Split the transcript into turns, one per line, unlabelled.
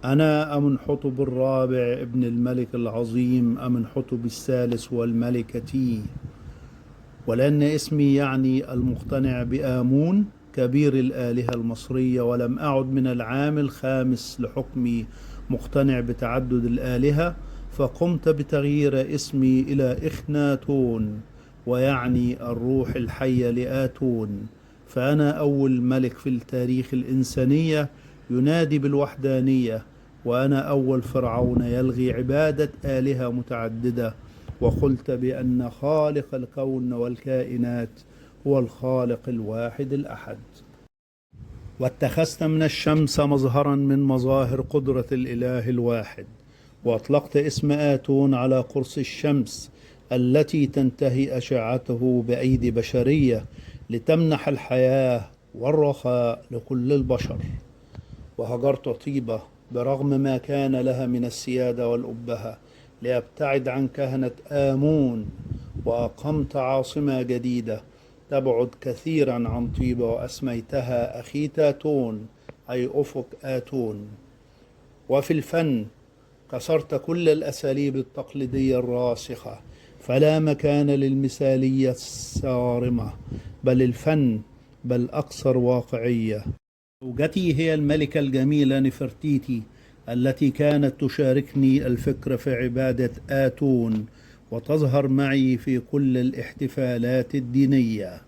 أنا أمنحتب الرابع ابن الملك العظيم أمنحتب الثالث والملكة، ولأن اسمي يعني المقتنع بآمون كبير الآلهة المصرية، ولم أعد من العام الخامس لحكمي مقتنع بتعدد الآلهة، فقمت بتغيير اسمي إلى إخناتون، ويعني الروح الحية لآتون. فأنا أول ملك في التاريخ الإنسانية ينادي بالوحدانية، وأنا أول فرعون يلغي عبادة آلهة متعددة، وقلت بأن خالق الكون والكائنات هو الخالق الواحد الأحد. واتخذت من الشمس مظهرا من مظاهر قدرة الإله الواحد، وأطلقت اسم آتون على قرص الشمس التي تنتهي أشعته بأيدي بشرية لتمنح الحياة والرخاء لكل البشر. وهجرت طيبة برغم ما كان لها من السيادة والأبهة لأبتعد عن كهنة آمون، وأقمت عاصمة جديدة تبعد كثيرا عن طيبة وأسميتها أخيتاتون، أي أفق آتون. وفي الفن كسرت كل الأساليب التقليدية الراسخة، فلا مكان للمثالية الصارمة، بل الفن بل أكثر واقعية. زوجتي هي الملكة الجميلة نفرتيتي التي كانت تشاركني الفكر في عبادة آتون، وتظهر معي في كل الاحتفالات الدينية.